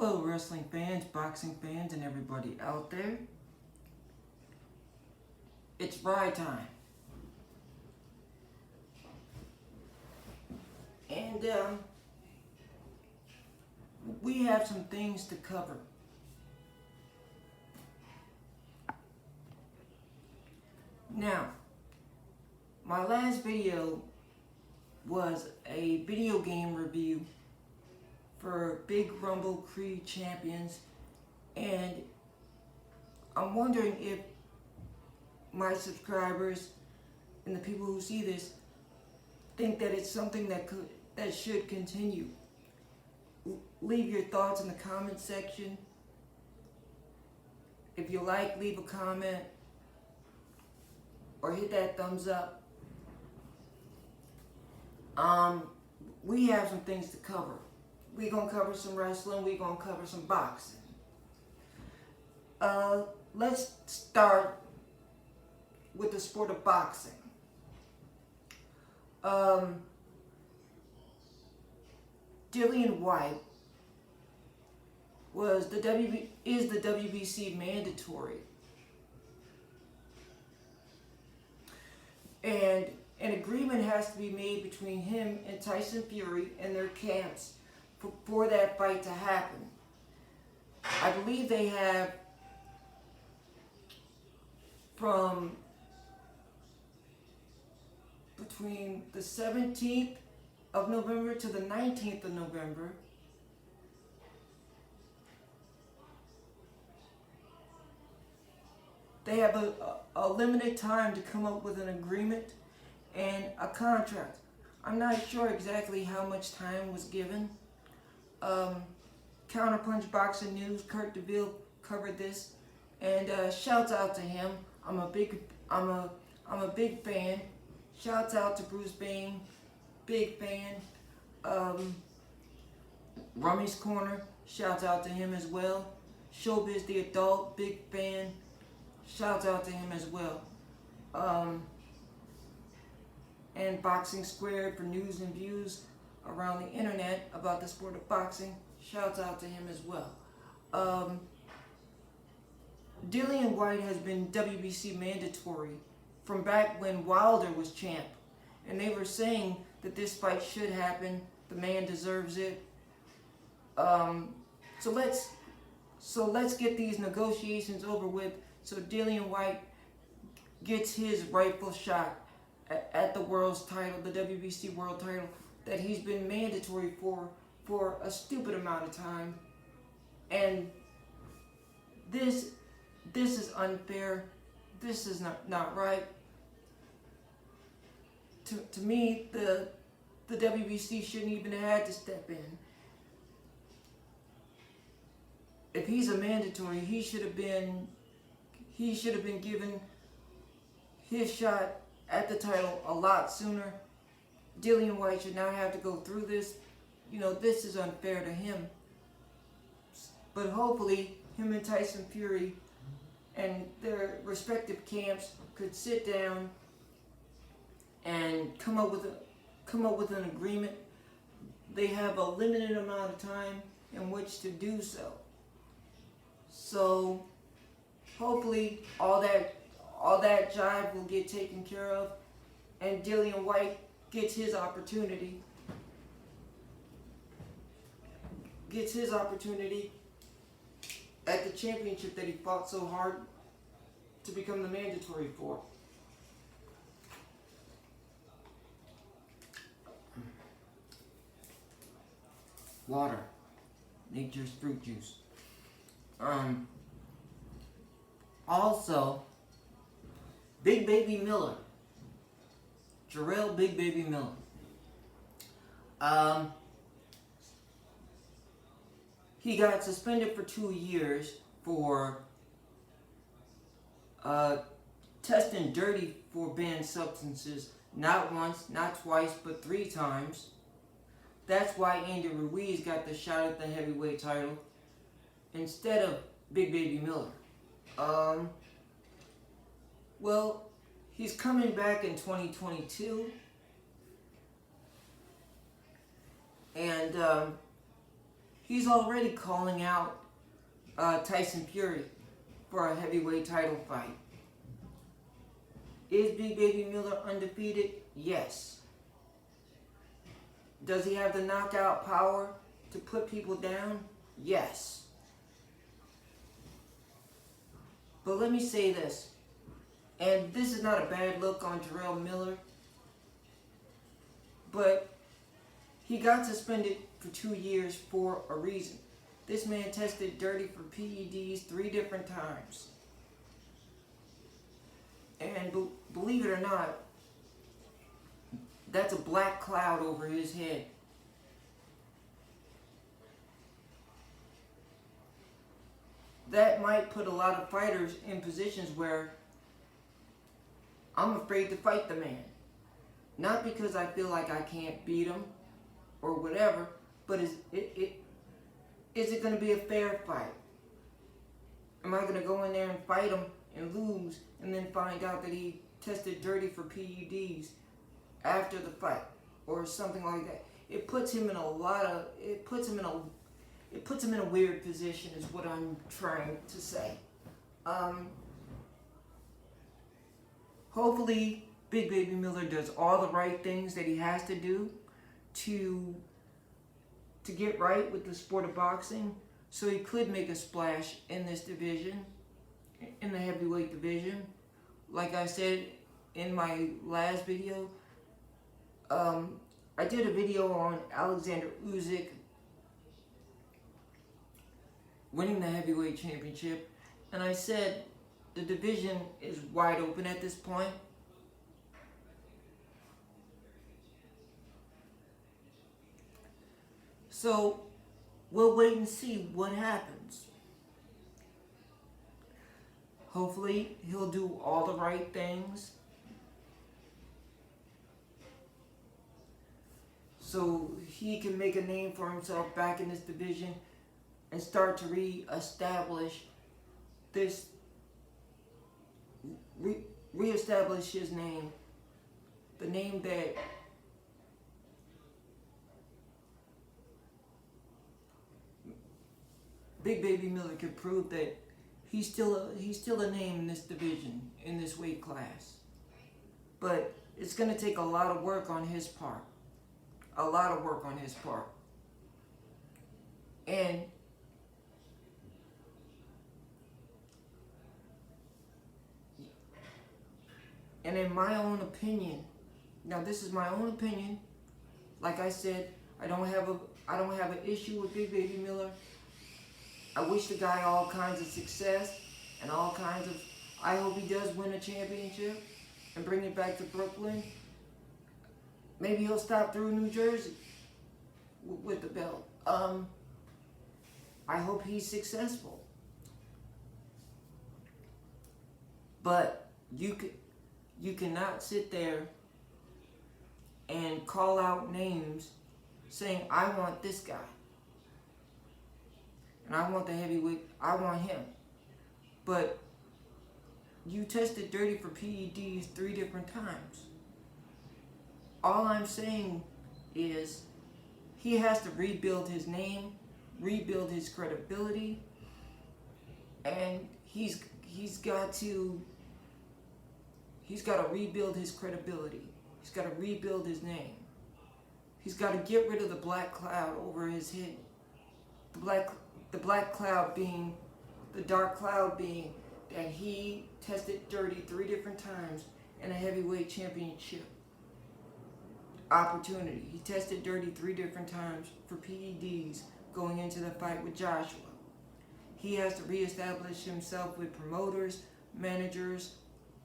Hello wrestling fans, boxing fans, and everybody out there. It's ride time. And we have some things to cover. Now, my last video was a video game review for Big Rumble Creed Champions, and I'm wondering if my subscribers and the people who see this think that it's something that should continue. Leave your thoughts in the comment section. If you like, leave a comment or hit that thumbs up. We have some things to cover. We're going to cover some wrestling. We're going to cover some boxing. Let's start with the sport of boxing. Dillian Whyte is the WBC mandatory. And an agreement has to be made between him and Tyson Fury and their camps for that fight to happen. I believe they have from between the 17th of November to the 19th of November they have a limited time to come up with an agreement and a contract. I'm not sure exactly how much time was given. Counterpunch Boxing News, Kurt DeVille covered this, and shouts out to him. I'm a big fan. Shouts out to Bruce Bain, big fan. Rummy's Corner, shouts out to him as well. Showbiz the Adult, big fan. Shouts out to him as well. And Boxing Squared for news and views around the internet about the sport of boxing. Shouts out to him as well. Dillian Whyte has been WBC mandatory from back when Wilder was champ. And they were saying that this fight should happen. The man deserves it. So let's get these negotiations over with so Dillian Whyte gets his rightful shot at the world's title, the WBC world title, that he's been mandatory for a stupid amount of time. And this is unfair. This is not right. To me, the WBC shouldn't even have had to step in. If he's a mandatory, he should have been given his shot at the title a lot sooner. Dillian Whyte should not have to go through this. You know, this is unfair to him. But hopefully, him and Tyson Fury and their respective camps could sit down and come up with an agreement. They have a limited amount of time in which to do so. So hopefully all that jive will get taken care of, and Dillian Whyte gets his opportunity. At the championship that he fought so hard to become the mandatory for. Water. Nature's fruit juice. Also, Big Baby Miller. Jarrell Big Baby Miller. He got suspended for 2 years for testing dirty for banned substances, not once, not twice, but 3 times. That's why Andy Ruiz got the shot at the heavyweight title instead of Big Baby Miller. Well, he's coming back in 2022, and He's already calling out Tyson Fury for a heavyweight title fight. Is Big Baby Miller undefeated? Yes. Does he have the knockout power to put people down? Yes. But let me say this, and this is not a bad look on Jarrell Miller, but he got suspended for 2 years for a reason. This man tested dirty for PEDs 3 different times. And believe it or not, that's a black cloud over his head. That might put a lot of fighters in positions where I'm afraid to fight the man. Not because I feel like I can't beat him or whatever, but is it going to be a fair fight? Am I going to go in there and fight him and lose and then find out that he tested dirty for PEDs after the fight or something like that? It puts him in a weird position is what I'm trying to say. Hopefully Big Baby Miller does all the right things that he has to do to get right with the sport of boxing, so he could make a splash in this division, in the heavyweight division. Like I said in my last video, I did a video on Alexander Usyk winning the heavyweight championship, and I said the division is wide open at this point. So we'll wait and see what happens. Hopefully he'll do all the right things so he can make a name for himself back in this division and start to reestablish reestablish his name, the name that Big Baby Miller could prove that he's still a name in this division, in this weight class. But it's going to take a lot of work on his part. A lot of work on his part. And in my own opinion, now this is my own opinion, like I said, I don't have an issue with Big Baby Miller. I wish the guy all kinds of success and all kinds of, I hope he does win a championship and bring it back to Brooklyn. Maybe he'll stop through New Jersey with the belt. I hope he's successful. But you cannot sit there and call out names saying, I want this guy. And I want the heavyweight, I want him. But you tested dirty for PEDs 3 different times. All I'm saying is he has to rebuild his name, rebuild his credibility, and he's got to rebuild his credibility. He's got to rebuild his name. He's got to get rid of the black cloud over his head. The black cloud being, the dark cloud being that he tested dirty 3 different times in a heavyweight championship opportunity. He tested dirty 3 different times for PEDs going into the fight with Joshua. He has to reestablish himself with promoters, managers,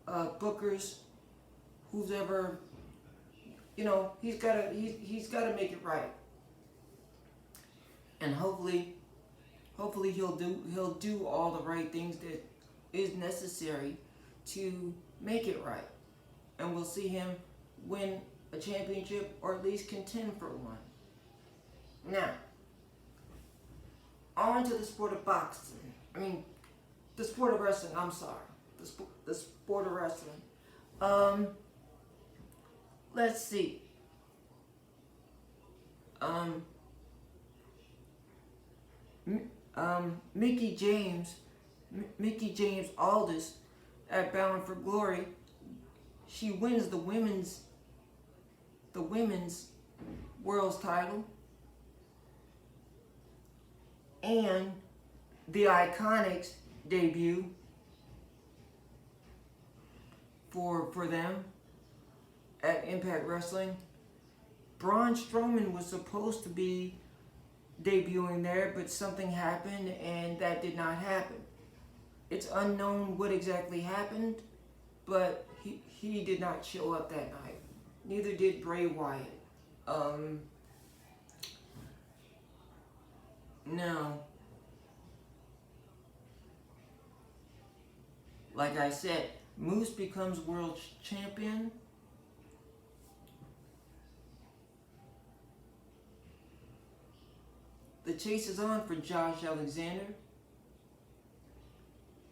bookers, who's ever, he's got to make it right. And hopefully he'll do all the right things that is necessary to make it right. And we'll see him win a championship or at least contend for one. Now, on to the sport of boxing. The sport of wrestling, I'm sorry. The sport of wrestling. Let's see. Mickey James Aldis at Bound for Glory. She wins the women's world's title, and the Iconics debut for them at Impact Wrestling. Braun Strowman was supposed to be debuting there, but something happened and that did not happen. It's unknown what exactly happened, but he did not show up that night. Neither did Bray Wyatt. No. Like I said, Moose becomes world champion. The chase is on for Josh Alexander.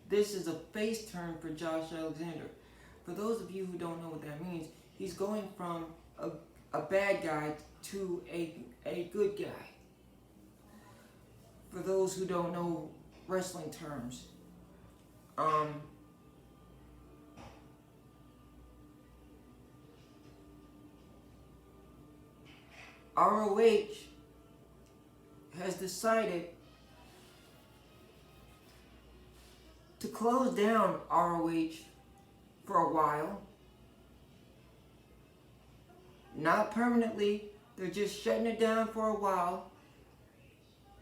This is a face turn for Josh Alexander. For those of you who don't know what that means, he's going from a bad guy to a good guy. For those who don't know wrestling terms. ROH has decided to close down ROH for a while. Not permanently, they're just shutting it down for a while,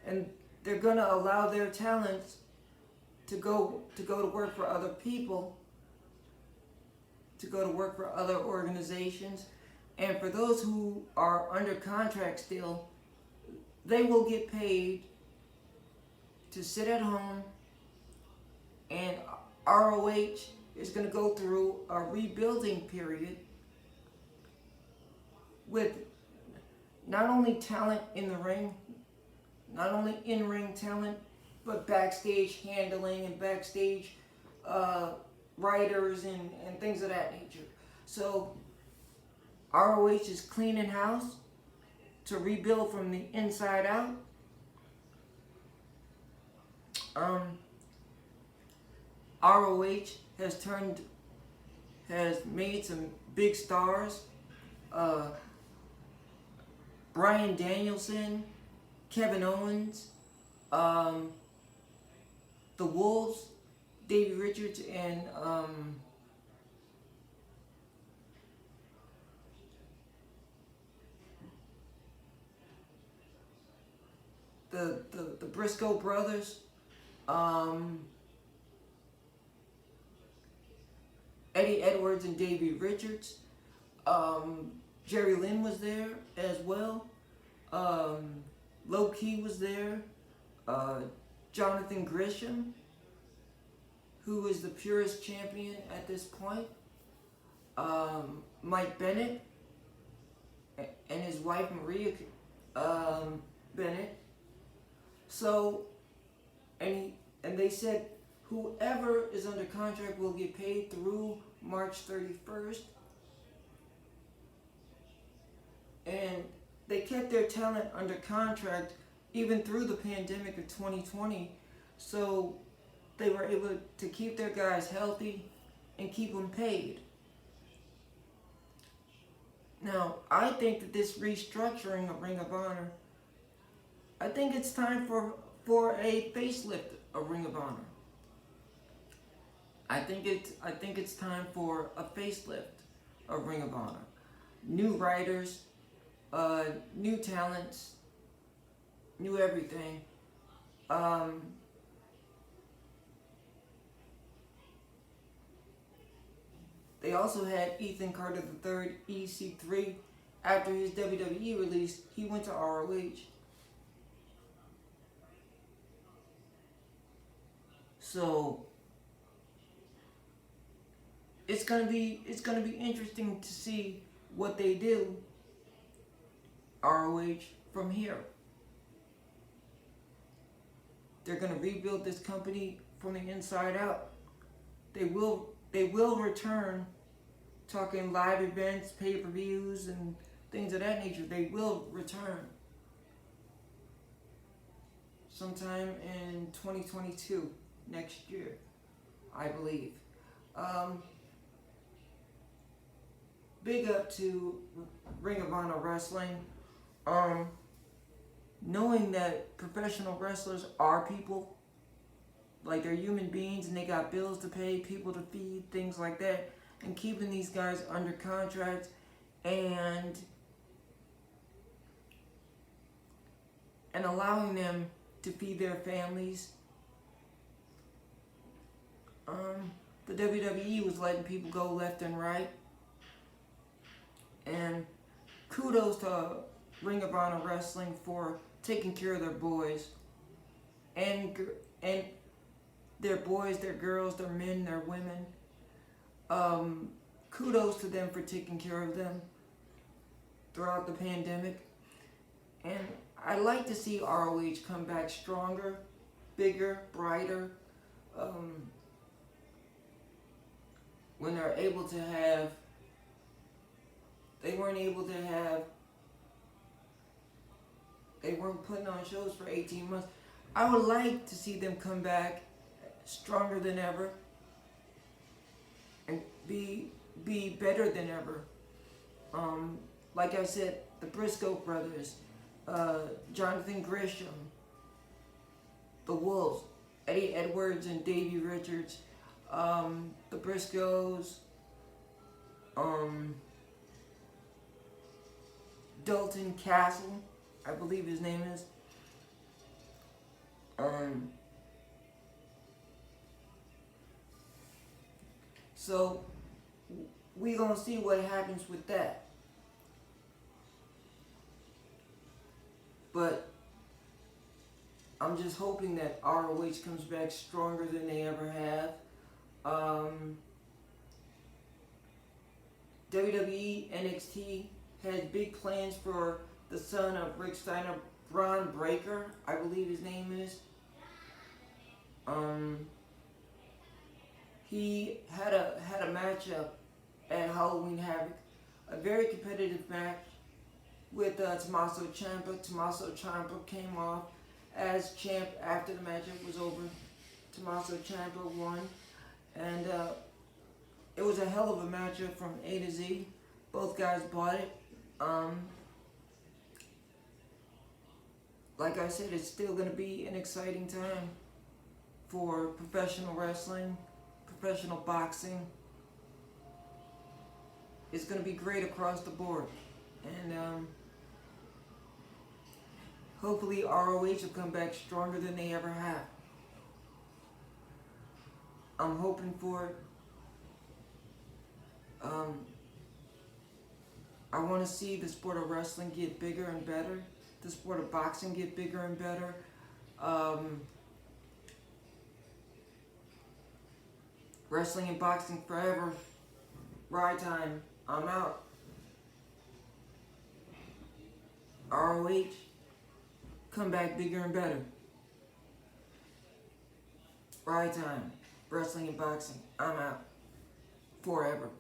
and they're going to allow their talents to go to work for other people, to go to work for other organizations. And for those who are under contract still, they will get paid to sit at home, and ROH is going to go through a rebuilding period with not only talent in the ring, not only in-ring talent, but backstage handling and backstage writers and things of that nature. So ROH is cleaning house to rebuild from the inside out. ROH has made some big stars. Bryan Danielson, Kevin Owens, the Wolves, Davey Richards, and the Briscoe brothers, Eddie Edwards and Davey Richards. Jerry Lynn was there as well. Low Key was there. Jonathan Gresham, who is the purest champion at this point. Mike Bennett and his wife Maria Bennett. So, and they said whoever is under contract will get paid through March 31st. And they kept their talent under contract even through the pandemic of 2020. So they were able to keep their guys healthy and keep them paid. Now, I think that this restructuring of Ring of Honor, I think it's time for a facelift of Ring of Honor. I think it's time for a facelift of Ring of Honor. New writers, new talents, new everything. They also had Ethan Carter III, EC3. After his WWE release, he went to ROH. So it's gonna be interesting to see what they do, ROH, from here. They're gonna rebuild this company from the inside out. They will return, talking live events, pay-per-views, and things of that nature. They will return. sometime in 2022, next year, I believe. Big up to Ring of Honor Wrestling. Knowing that professional wrestlers are people, like they're human beings and they got bills to pay, people to feed, things like that, and keeping these guys under contract and allowing them to feed their families. The WWE was letting people go left and right, and kudos to Ring of Honor Wrestling for taking care of their boys and their boys, their girls, their men, their women. Kudos to them for taking care of them throughout the pandemic. And I'd like to see ROH come back stronger, bigger, brighter, when they're able to have, they weren't putting on shows for 18 months. I would like to see them come back stronger than ever and be better than ever. Like I said, the Briscoe brothers, Jonathan Gresham, the Wolves, Eddie Edwards and Davey Richards, the Briscoes, Dalton Castle, I believe his name is. So we gonna see what happens with that. But I'm just hoping that ROH comes back stronger than they ever have. WWE NXT has big plans for the son of Rick Steiner, Braun Breaker, I believe his name is. He had a matchup at Halloween Havoc, a very competitive match with Tommaso Ciampa. Tommaso Ciampa came off as champ after the matchup was over. Tommaso Ciampa won, and it was a hell of a matchup from A to Z. Both guys bought it. Like I said, it's still going to be an exciting time for professional wrestling, professional boxing. It's going to be great across the board. And hopefully ROH will come back stronger than they ever have. I'm hoping for it. I want to see the sport of wrestling get bigger and better. The sport of boxing get bigger and better. Wrestling and boxing forever. Ride time. I'm out. ROH, come back bigger and better. Ride time. Wrestling and boxing. I'm out. Forever.